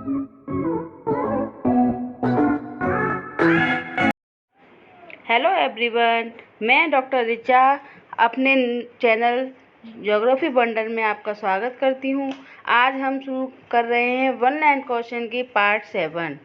Hello everyone, मैं doctor Richa अपने channel geography bundle में आपका स्वागत करती हूँ। आज हम शुरू कर रहे हैं वन लाइन क्वेश्चन की पार्ट 7।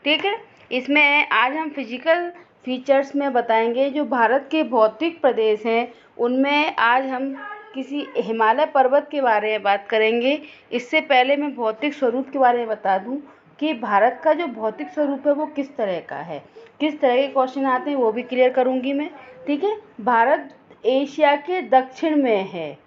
ठीक है, इसमें आज हम फिजिकल फीचर्स में बताएंगे जो भारत के भौतिक प्रदेश हैं। उनमें आज हम किसी हिमालय पर्वत के बारे में बात करेंगे। इससे पहले मैं भौतिक स्वरूप के बारे में बता दूं कि भारत का जो भौतिक स्वरूप है वो किस तरह का है, किस तरह के क्वेश्चन आते हैं वो भी क्लियर करूंगी मैं। ठीक है, भारत एशिया के दक्षिण में है।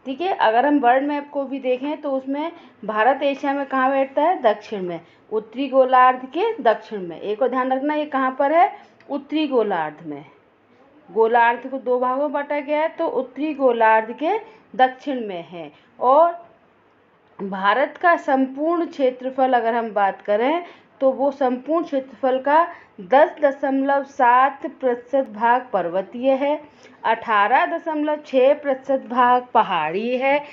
ठीक है, अगर हम वर्ल्ड मैप को भी देखें तो उसमें भारत एशिया में कहाँ बैठता है? दक्षिण में, उत्तरी गोलार्ध के दक्षिण में। एक और ध्यान रखना, ये कहाँ पर है? उत्तरी गोलार्ध में। गोलार्ध को दो भागों में बांटा गया है, तो उत्तरी गोलार्ध के दक्षिण में है। और भारत का संपूर्ण क्षेत्रफल अगर हम बात करें तो वो संपूर्ण क्षेत्रफल का 10.7% भाग पर्वतीय है, 18.6% भाग पहाड़ी है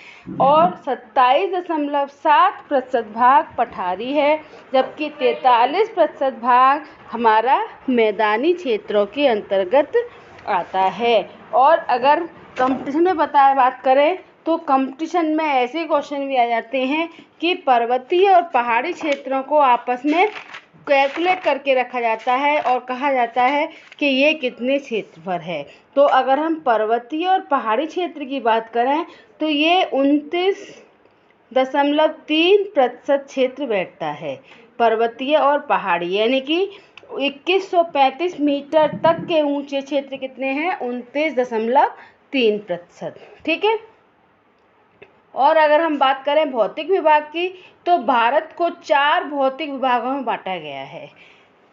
और 27.7% भाग पठारी है, जबकि 43% भाग हमारा मैदानी क्षेत्रों के अंतर्गत आता है। और अगर कंपटीशन में बात करें तो कंपटीशन में ऐसे क्वेश्चन भी आ जाते हैं कि पर्वतीय और पहाड़ी क्षेत्रों को आपस में कैलकुलेट करके रखा जाता है और कहा जाता है कि ये कितने क्षेत्रफल है। तो अगर हम पर्वतीय और पहाड़ी क्षेत्र की बात करें तो ये 29.3% क्षेत्र बैठता है, पर्वतीय और पहाड़ी, यानी कि 2135 मीटर तक के ऊंचे क्षेत्र कितने हैं? 29.3%। ठीक है, और अगर हम बात करें भौतिक विभाग की तो भारत को 4 भौतिक विभागों में बांटा गया है।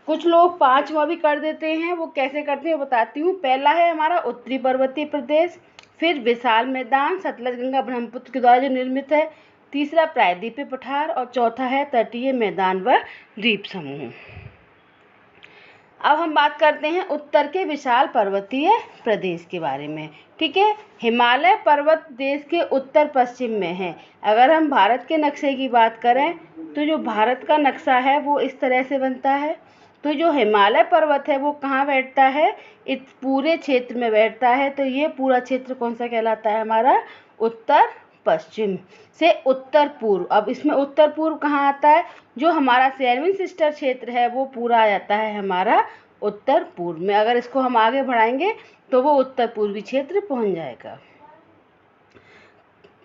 कुछ लोग 5वां भी कर देते हैं, वो कैसे करते हैं बताती हूँ। पहला है हमारा उत्तरी पर्वतीय प्रदेश, फिर विशाल मैदान सतलज गंगा ब्रह्मपुत्र के द्वारा जो निर्मित है, तीसरा प्रायद्वीपीय पठार और चौथा है तटीय मैदान व द्वीप समूह। अब हम बात करते हैं उत्तर के विशाल पर्वतीय प्रदेश के बारे में। ठीक है, हिमालय पर्वत देश के उत्तर पश्चिम में है। अगर हम भारत के नक्शे की बात करें तो जो भारत का नक्शा है वो इस तरह से बनता है। तो जो हिमालय पर्वत है वो कहाँ बैठता है? इस पूरे क्षेत्र में बैठता है। तो ये पूरा क्षेत्र कौन सा कहलाता है? हमारा उत्तर पश्चिम से उत्तर पूर्व। अब इसमें उत्तर पूर्व कहाँ आता है? जो हमारा 7 सिस्टर क्षेत्र है वो पूरा आ जाता है हमारा उत्तर पूर्व में। अगर इसको हम आगे बढ़ाएंगे तो वो उत्तर पूर्वी क्षेत्र पहुंच जाएगा।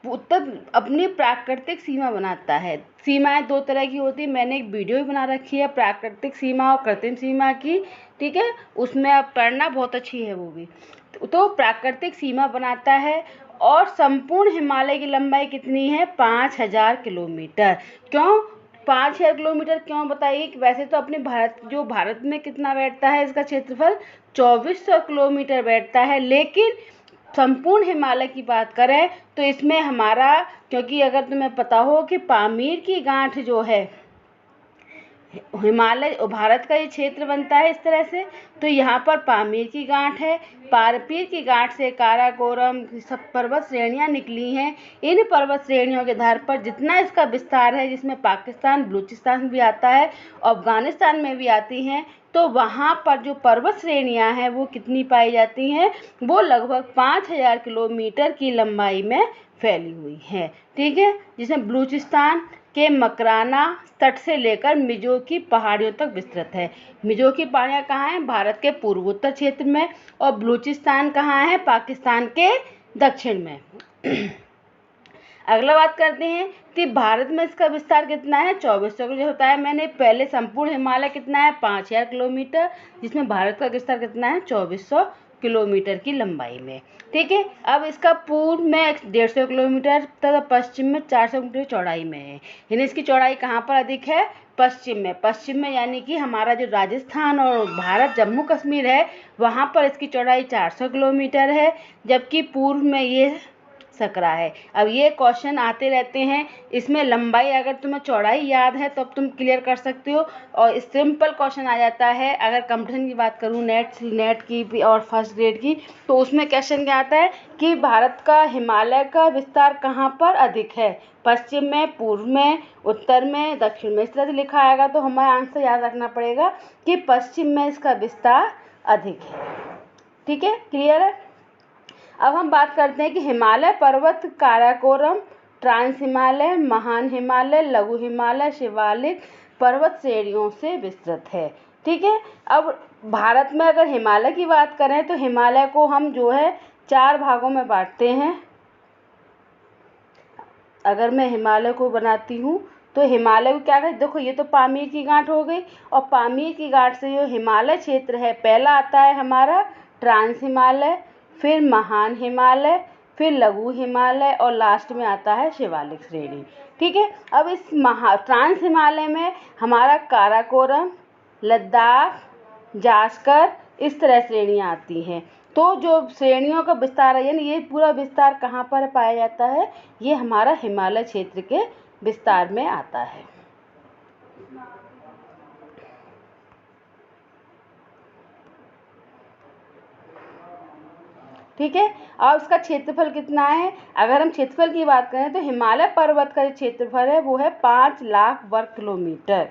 उत्तर अपनी प्राकृतिक सीमा बनाता है। सीमाएं 2 तरह की होती है, मैंने एक वीडियो भी बना रखी है प्राकृतिक सीमा और कृत्रिम सीमा की। ठीक है, उसमें आप पढ़ना, बहुत अच्छी है वो भी। तो प्राकृतिक सीमा बनाता है। और संपूर्ण हिमालय की लंबाई कितनी है? 5000 किलोमीटर। क्यों 5000 किलोमीटर क्यों बताइए? कि वैसे तो अपने भारत में कितना बैठता है? इसका क्षेत्रफल 2400 किलोमीटर बैठता है, लेकिन संपूर्ण हिमालय की बात करें तो इसमें हमारा, क्योंकि अगर तुम्हें पता हो कि पामीर की गांठ जो है, हिमालय भारत का ये क्षेत्र बनता है इस तरह से, तो यहाँ पर पामीर की गांठ है। पामीर की गांठ से काराकोरम सब पर्वत श्रेणियाँ निकली हैं। इन पर्वत श्रेणियों के आधार पर जितना इसका विस्तार है, जिसमें पाकिस्तान बलूचिस्तान भी आता है, अफगानिस्तान में भी आती हैं, तो वहाँ पर जो पर्वत श्रेणियाँ हैं वो कितनी पाई जाती हैं? वो लगभग 5000 किलोमीटर की लंबाई में फैली हुई हैं। ठीक है, जिसमें बलूचिस्तान के मकराना तट से लेकर मिजो की पहाड़ियों तक विस्तृत है। मिजो की पहाड़ियाँ कहाँ हैं? भारत के पूर्वोत्तर क्षेत्र में। और बलूचिस्तान कहाँ है? पाकिस्तान के दक्षिण में। अगला बात करते हैं कि भारत में इसका विस्तार कितना है? 2400 जो होता है। मैंने पहले संपूर्ण हिमालय कितना है? 5000 किलोमीटर, जिसमें भारत का विस्तार कितना है? 2400 किलोमीटर की लंबाई में। ठीक है, अब इसका पूर्व में 150 किलोमीटर तथा पश्चिम में 400 किलोमीटर चौड़ाई में है। यानी इसकी चौड़ाई कहाँ पर अधिक है? पश्चिम में। पश्चिम में यानी कि हमारा जो राजस्थान और भारत जम्मू कश्मीर है, वहाँ पर इसकी चौड़ाई 400 किलोमीटर है, जबकि पूर्व में ये सकरा है। अब ये क्वेश्चन आते रहते हैं, इसमें लंबाई अगर तुम्हें चौड़ाई याद है तो अब तुम क्लियर कर सकते हो, और सिंपल क्वेश्चन आ जाता है। अगर कंपटीशन की बात करूँ नेट की भी और फर्स्ट ग्रेड की, तो उसमें क्वेश्चन क्या आता है कि भारत का हिमालय का विस्तार कहाँ पर अधिक है, पश्चिम में, पूर्व में, उत्तर में, दक्षिण में। इस तरह से लिखा आएगा तो हमारा आंसर याद रखना पड़ेगा कि पश्चिम में इसका विस्तार अधिक है। ठीक है, क्लियर है। अब हम बात करते हैं कि हिमालय पर्वत काराकोरम, ट्रांस हिमालय, महान हिमालय, लघु हिमालय, शिवालिक पर्वत श्रेणियों से विस्तृत है। ठीक है। अब भारत में अगर हिमालय की बात करें तो हिमालय को हम जो है 4 भागों में बांटते हैं। अगर मैं हिमालय को बनाती हूँ तो हिमालय को क्या कहते, देखो ये तो पामीर की गांठ हो गई, और पामीर की गांठ से जो हिमालय क्षेत्र है, पहला आता है हमारा ट्रांस हिमालय, फिर महान हिमालय, फिर लघु हिमालय, और लास्ट में आता है शिवालिक श्रेणी। ठीक है। अब इस ट्रांस हिमालय में हमारा काराकोरम, लद्दाख, जास्कर, इस तरह श्रेणियाँ आती हैं। तो जो श्रेणियों का विस्तार है, यानी ये पूरा विस्तार कहाँ पर पाया जाता है, ये हमारा हिमालय क्षेत्र के विस्तार में आता है। ठीक है। और उसका क्षेत्रफल कितना है, अगर हम क्षेत्रफल की बात करें तो हिमालय पर्वत का जो क्षेत्रफल है वो है 5 लाख वर्ग किलोमीटर।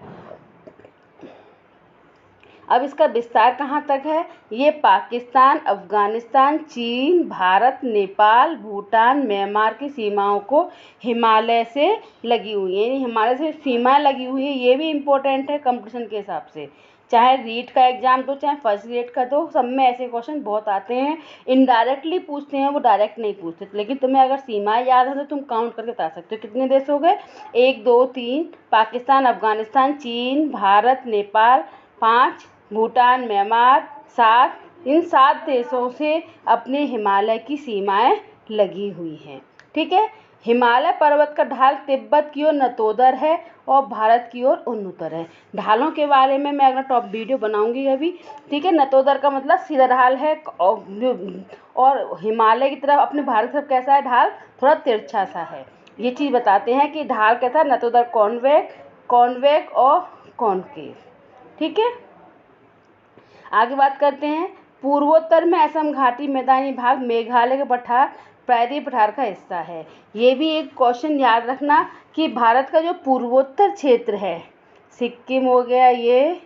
अब इसका विस्तार कहाँ तक है, ये पाकिस्तान, अफगानिस्तान, चीन, भारत, नेपाल, भूटान, म्यांमार की सीमाओं को हिमालय से लगी हुई है, यानी हिमालय से सीमाएं लगी हुई है। ये भी इम्पोर्टेंट है कंपटीशन के हिसाब से, चाहे रीट का एग्जाम दो चाहे फर्स्ट ग्रेड का दो, सब में ऐसे क्वेश्चन बहुत आते हैं। इनडायरेक्टली पूछते हैं, वो डायरेक्ट नहीं पूछते, लेकिन तुम्हें अगर सीमाएं याद है तो तुम काउंट करके बता सकते हो कितने देश हो गए, 1 2 3, पाकिस्तान, अफगानिस्तान, चीन, भारत, नेपाल 5, भूटान, म्यांमार 7, इन 7 देशों से अपने हिमालय की सीमाएं लगी हुई हैं। ठीक है। हिमालय पर्वत का ढाल तिब्बत की ओर नतोदर है और भारत की ओर उन्नतर है। ढालों के बारे में मैं अगला टॉप वीडियो बनाऊंगी अभी। ठीक है। नतोदर का मतलब सीधा ढाल है, और हिमालय की तरफ अपने भारत की तरफ कैसा है ढाल, थोड़ा तिरछा सा है। ये चीज़ बताते हैं कि ढाल कैसा है, नतोदर कॉन्वेक्स और कॉनकेव। ठीक है। आगे बात करते हैं, पूर्वोत्तर में असम घाटी मैदानी भाग मेघालय के प्रायद्वीप पठार का हिस्सा है। ये भी एक क्वेश्चन याद रखना कि भारत का जो पूर्वोत्तर क्षेत्र है, सिक्किम हो गया, ये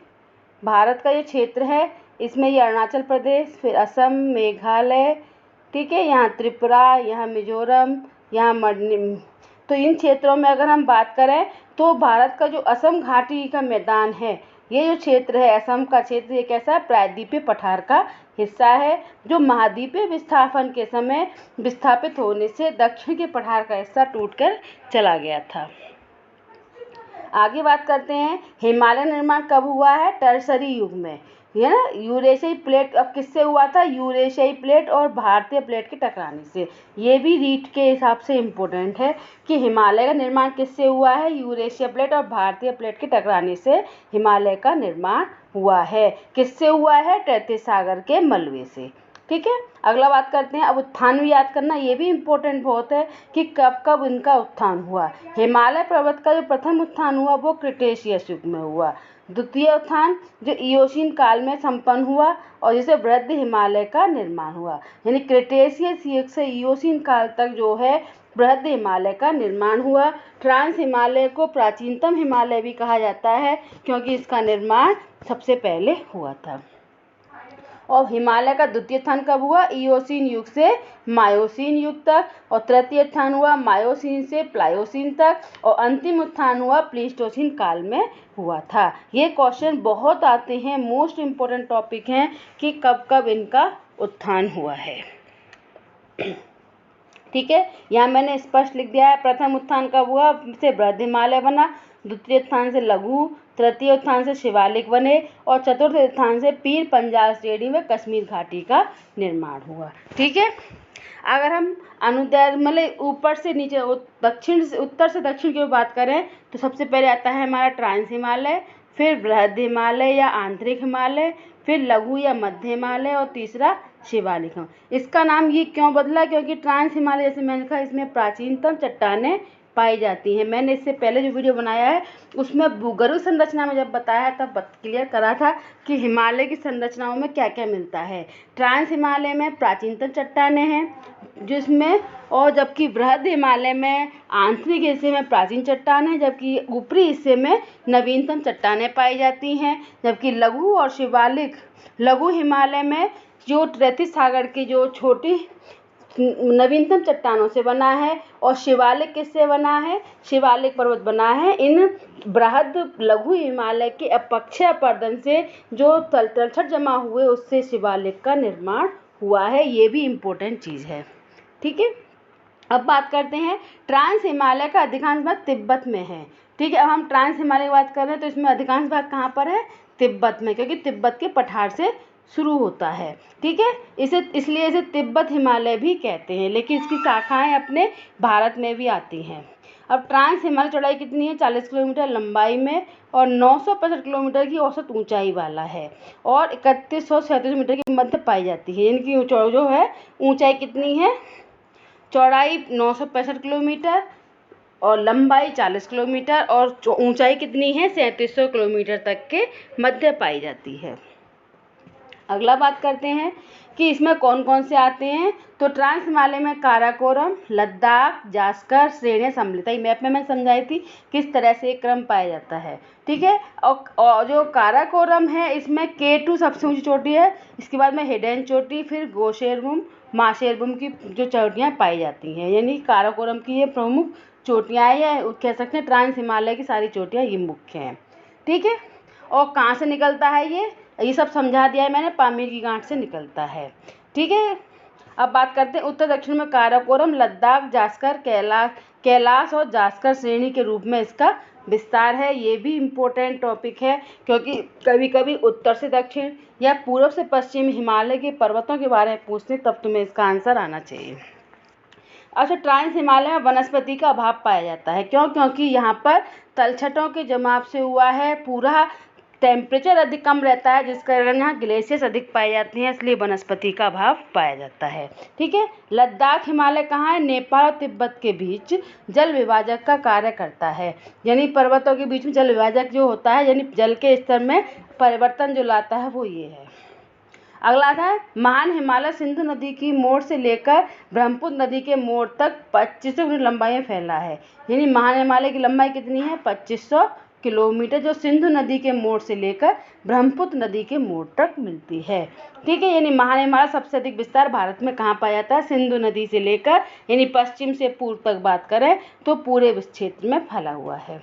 भारत का ये क्षेत्र है, इसमें ये अरुणाचल प्रदेश, फिर असम, मेघालय, ठीक है, यहाँ त्रिपुरा, यहाँ मिजोरम, यहाँ तो इन क्षेत्रों में अगर हम बात करें तो भारत का जो असम घाटी का मैदान है, ये जो क्षेत्र है असम का क्षेत्र, ये कैसा है, प्रायद्वीपीय पठार का हिस्सा है, जो महाद्वीपीय विस्थापन के समय विस्थापित होने से दक्षिण के पठार का हिस्सा टूटकर चला गया था। आगे बात करते हैं, हिमालय निर्माण कब हुआ है, टर्सरी युग में, है ना। यूरेशियाई प्लेट अब किससे हुआ था, यूरेशियाई प्लेट और भारतीय प्लेट के टकराने से। ये भी रीट के हिसाब से इम्पोर्टेंट है कि हिमालय का निर्माण किससे हुआ है, यूरेशिया प्लेट और भारतीय प्लेट के टकराने से हिमालय का निर्माण हुआ है। किससे हुआ है, तैतीस सागर के मलबे से। ठीक है। अगला बात करते हैं, अब उत्थान भी याद करना, ये भी इम्पोर्टेंट बहुत है कि कब कब इनका उत्थान हुआ। हिमालय पर्वत का जो प्रथम उत्थान हुआ वो क्रिटेशियस युग में हुआ। द्वितीय उत्थान जो इयोसीन काल में संपन्न हुआ और जिसे वृद्ध हिमालय का निर्माण हुआ, यानी क्रिटेशियस युग से इयोसीन काल तक जो है बृहद हिमालय का निर्माण हुआ। ट्रांस हिमालय को प्राचीनतम हिमालय भी कहा जाता है क्योंकि इसका निर्माण सबसे पहले हुआ था। और हिमालय का द्वितीय उत्थान कब हुआ, इयोसीन युग से मायोसीन युग तक, और तृतीय उत्थान हुआ मायोसीन से प्लायोसीन तक, और अंतिम उत्थान हुआ प्लीस्टोसीन काल में हुआ था। ये क्वेश्चन बहुत आते हैं, मोस्ट इम्पोर्टेंट टॉपिक हैं कि कब कब इनका उत्थान हुआ है। ठीक है। यहाँ मैंने स्पष्ट लिख दिया है, प्रथम उत्थान कब हुआ, से बृहद हिमालय बना, द्वितीय उत्थान से लघु, तृतीय उत्थान से शिवालिक बने, और चतुर्थ उत्थान से पीर पंजाल श्रेणी में कश्मीर घाटी का निर्माण हुआ। ठीक है। अगर हम अनुदैर्घ्य मतलब ऊपर से नीचे उत्तर से दक्षिण की बात करें तो सबसे पहले आता है हमारा ट्रांस हिमालय, फिर बृहद हिमालय या आंतरिक हिमालय, फिर लघु या मध्य हिमालय, और तीसरा शिवालिक। इसका नाम ये क्यों बदला? क्योंकि ट्रांस हिमालय, जैसे मैंने कहा, इसमें प्राचीनतम चट्टानें पाई जाती हैं। मैंने इससे पहले जो वीडियो बनाया है उसमें भूगर्भ संरचना में जब बताया तब क्लियर करा था कि हिमालय की संरचनाओं में क्या क्या मिलता है। ट्रांस हिमालय में प्राचीनतम चट्टानें हैं जिसमें, और जबकि बृहद हिमालय में आंतरिक हिस्से में प्राचीन चट्टान है, जबकि ऊपरी हिस्से में नवीनतम चट्टानें पाई जाती हैं। जबकि लघु और शिवालिक, लघु हिमालय में जो ट्रैथिस सागर की जो छोटी नवीनतम चट्टानों से बना है, और शिवालिक किससे बना है? शिवालिक पर्वत बना है इन बृहद लघु हिमालय के अपक्षय अपर्दन से जो तलछट जमा हुए उससे शिवालिक का निर्माण हुआ है। ये भी इम्पोर्टेंट चीज़ है। ठीक है, अब बात करते हैं ट्रांस हिमालय का अधिकांश भाग तिब्बत में है। ठीक है, अब हम ट्रांस हिमालय की बात कर रहे हैं तो इसमें अधिकांश भाग कहाँ पर है? तिब्बत में, क्योंकि तिब्बत के पठार से शुरू होता है। ठीक है, इसलिए इसे तिब्बत हिमालय भी कहते हैं, लेकिन इसकी शाखाएं अपने भारत में भी आती हैं। अब ट्रांस हिमालय चौड़ाई कितनी है? 40 किलोमीटर लंबाई में और 965 किलोमीटर की औसत ऊंचाई वाला है, और 3137 मीटर की मध्य पाई जाती है। इनकी जो है ऊंचाई कितनी है? चौड़ाई 965 किलोमीटर और लंबाई 40 किलोमीटर और ऊंचाई कितनी है? 3700 किलोमीटर तक के मध्य पाई जाती है। अगला बात करते हैं कि इसमें कौन कौन से आते हैं। तो ट्रांस हिमालय में काराकोरम, लद्दाख, जास्कर श्रेणियाँ सम्मिलित है। मैप में मैं समझाई थी किस तरह से एक क्रम पाया जाता है। ठीक है, और जो काराकोरम है इसमें K2 सबसे ऊंची चोटी है, इसके बाद में हिडेन चोटी, फिर गोशेरबुम, माशेरबुम की जो चोटियाँ पाई जाती हैं। यानी काराकोरम की ये प्रमुख चोटियाँ हैं, या कह सकते हैं ट्रांस हिमालय की सारी चोटियाँ ये मुख्य हैं। ठीक है, और कहाँ से निकलता है ये सब समझा दिया है मैंने। पामीर की गांठ से निकलता है। ठीक है, अब बात करते हैं उत्तर दक्षिण में काराकोरम, लद्दाख, जास्कर, कैलाश और जास्कर श्रेणी के रूप में इसका विस्तार है। ये भी इम्पोर्टेंट टॉपिक है, क्योंकि कभी कभी उत्तर से दक्षिण या पूर्व से पश्चिम हिमालय के पर्वतों के बारे में पूछते तब तुम्हें इसका आंसर आना चाहिए। अच्छा, ट्रांस हिमालय में वनस्पति का अभाव पाया जाता है। क्यों? क्योंकि यहाँ पर तलछटों के जमाव से हुआ है, पूरा टेम्परेचर अधिक कम रहता है, जिस कारण यहाँ ग्लेशियर्स अधिक पाए जाते हैं, इसलिए वनस्पति का अभाव पाया जाता है। ठीक है, लद्दाख हिमालय कहाँ है? नेपाल और तिब्बत के बीच जल विभाजक का कार्य करता है। यानी पर्वतों के बीच में जल विभाजक जो होता है, यानी जल के स्तर में परिवर्तन जो लाता है वो ये है। अगला है महान हिमालय सिंधु नदी की मोड़ से लेकर ब्रह्मपुत्र नदी के मोड़ तक 2500 किलोमीटर लंबाई में फैला है। यानी महान हिमालय की लंबाई कितनी है? 2500 किलोमीटर, जो सिंधु नदी के मोड़ से लेकर ब्रह्मपुत्र नदी के मोड़ तक मिलती है। ठीक है, यानी महान हिमालय सबसे अधिक विस्तार भारत में कहाँ पाया जाता है? सिंधु नदी से लेकर, यानी पश्चिम से पूर्व तक बात करें तो पूरे क्षेत्र में फैला हुआ है।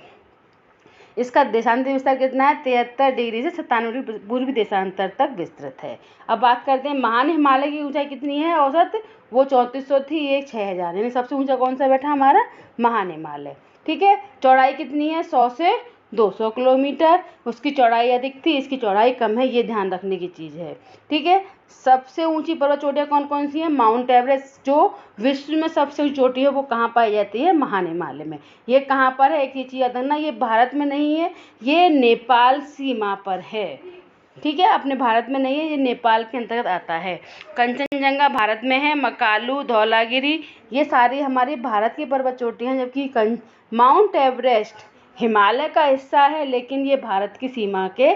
इसका देशांतर विस्तार कितना है? 73 डिग्री से 97 डिग्री पूर्वी देशांतर तक विस्तृत है। अब बात करते हैं महान हिमालय की ऊंचाई कितनी है औसत? वो 3400 थी, ये 6000, यानी सबसे ऊंचा कौन सा बैठा हमारा? महान हिमालय। ठीक है, चौड़ाई कितनी है? 100 से 200 किलोमीटर। उसकी चौड़ाई अधिक थी, इसकी चौड़ाई कम है, ये ध्यान रखने की चीज़ है। ठीक है, सबसे ऊंची पर्वत चोटियाँ कौन कौन सी हैं? माउंट एवरेस्ट जो विश्व में सबसे ऊंची चोटी है वो कहाँ पाई जाती है? महान हिमालय में। ये कहाँ पर है? एक ये चीज़ याद रखना, ये भारत में नहीं है, ये नेपाल सीमा पर है। ठीक है, अपने भारत में नहीं है, ये नेपाल के अंतर्गत आता है। कंचनजंगा भारत में है, मकालू, धौलागिरी, ये सारी हमारी भारत की पर्वत चोटियाँ, जबकि माउंट एवरेस्ट हिमालय का हिस्सा है, लेकिन ये भारत की सीमा के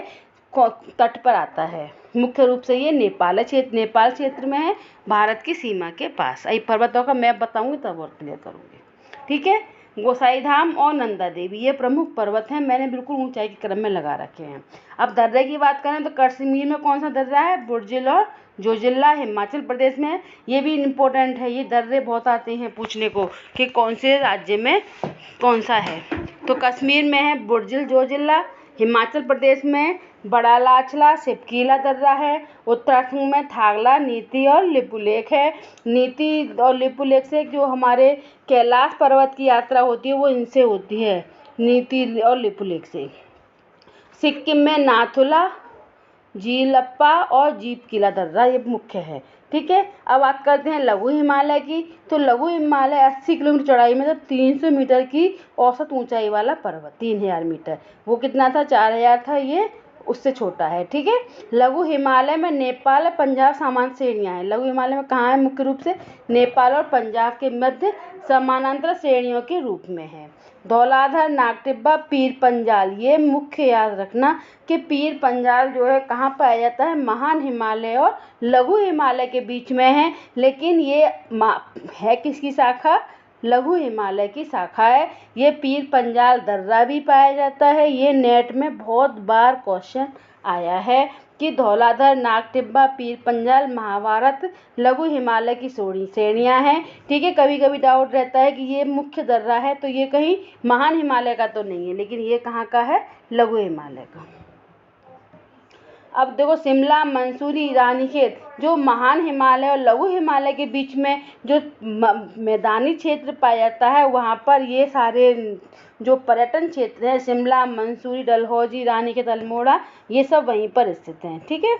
तट पर आता है। मुख्य रूप से ये नेपाल क्षेत्र में है, भारत की सीमा के पास। ये पर्वतों का मैप बताऊंगी तब और क्लियर करूंगी। ठीक है, गोसाईधाम और नंदा देवी ये प्रमुख पर्वत हैं, मैंने बिल्कुल ऊंचाई के क्रम में लगा रखे हैं। अब दर्रे की बात करें तो कश्मीर में कौन सा दर्रा है? बुर्जिल और जोजिल्ला हिमाचल प्रदेश में। ये भी इम्पोर्टेंट है, ये दर्रे बहुत आते हैं पूछने को कि कौन से राज्य में कौन सा है। तो कश्मीर में है बुर्जिल जोजिल्ला, हिमाचल प्रदेश में बड़ा लाचला सिपकीला दर्रा है, उत्तराखंड में थागला, नीति और लिपुलेख है। नीति और लिपुलेख से जो हमारे कैलाश पर्वत की यात्रा होती है वो इनसे होती है, नीति और लिपुलेख से। सिक्किम में नाथुला, जीलप्पा और जीप किला दर्रा ये मुख्य है। ठीक है, अब बात करते हैं लघु हिमालय की। तो लघु हिमालय 80 किलोमीटर चौड़ाई में, तो 300 मीटर की औसत ऊंचाई वाला पर्वत, 3000 मीटर। वो कितना था? 4000 था, ये उससे छोटा है। ठीक है, लघु हिमालय में नेपाल और पंजाब सामान्य श्रेणियां हैं। लघु हिमालय में कहाँ है? मुख्य रूप से नेपाल और पंजाब के मध्य समानांतर श्रेणियों के रूप में है। धौलाधर, नागटिब्बा, पीर पंजाल, ये मुख्य याद रखना कि पीर पंजाल जो है कहाँ पाया जाता है? महान हिमालय और लघु हिमालय के बीच में है, लेकिन ये है किसकी शाखा? लघु हिमालय की शाखा है। ये पीर पंजाल दर्रा भी पाया जाता है। ये नेट में बहुत बार क्वेश्चन आया है कि धौलाधर, नागटिब्बा, पीर पंजाल महाभारत लघु हिमालय की श्रेणियां हैं। ठीक है, कभी कभी डाउट रहता है कि ये मुख्य दर्रा है तो ये कहीं महान हिमालय का तो नहीं है, लेकिन ये कहाँ का है? लघु हिमालय का। अब देखो, शिमला, मंसूरी, रानीखेत, जो महान हिमालय और लघु हिमालय के बीच में जो मैदानी क्षेत्र पाया जाता है, वहाँ पर ये सारे जो पर्यटन क्षेत्र है, शिमला, मंसूरी, डलहौजी, रानीखेत, अल्मोड़ा, ये सब वहीं पर स्थित हैं। ठीक है,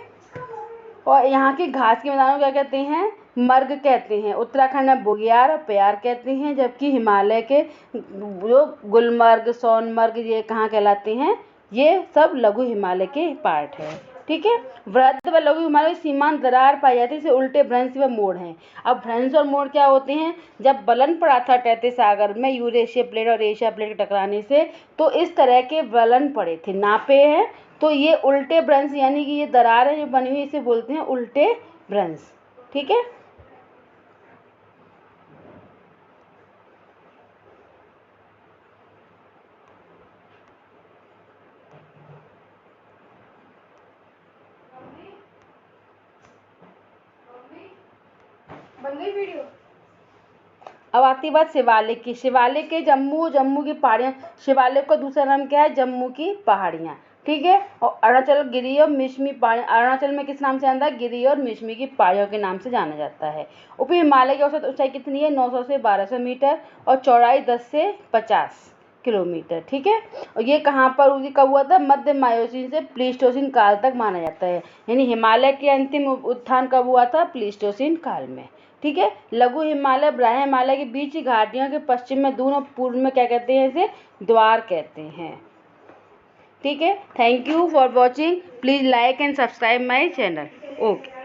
और यहाँ की घास के मैदानों को क्या कहते हैं? मर्ग कहते हैं। उत्तराखंड में बुग्याल और प्यार कहते हैं, जबकि हिमालय के जो गुलमर्ग, सोनमर्ग, ये कहाँ कहलाते हैं? ये सब लघु हिमालय के पार्ट है। ठीक है, वृहद व लघु हिमालय सीमांत दरार पाई जाती है, इसे उल्टे भ्रंश व मोड़ हैं। अब भ्रंश और मोड़ क्या होते हैं? जब बलन पड़ा था टैथे सागर में यूरेशिया प्लेट और एशिया प्लेट के टकराने से, तो इस तरह के बलन पड़े थे, नापे हैं, तो ये उल्टे भ्रंश यानी कि ये दरारें जो बनी हुई इसे बोलते हैं उल्टे भ्रंश। ठीक है, बन गई वीडियो। अब आती बात शिवालिक की। शिवालिक के जम्मू की पहाड़ियाँ, शिवालिक का दूसरा नाम क्या है? जम्मू की पहाड़ियाँ। ठीक है, और अरुणाचल गिरी और मिश्मी पहाड़ी, अरुणाचल में किस नाम से जानता है? गिरी और मिश्मी की पहाड़ियों के नाम से जाना जाता है। ऊपरी हिमालय की औसत ऊंचाई कितनी है? 900 से 1200 मीटर और चौड़ाई 10 से 50 किलोमीटर। ठीक है, और ये कहाँ पर कब हुआ था? मध्य मायोसीन से प्लीस्टोसीन काल तक माना जाता है, यानी हिमालय के अंतिम उत्थान कब हुआ था? प्लीस्टोसीन काल में। ठीक है, लघु हिमालय ब्राह्य हिमालय के बीच की घाटियों के पश्चिम में दून और पूर्व में क्या कहते हैं? इसे द्वार कहते हैं। ठीक है, thank you for watching, please like and subscribe my channel. Okay.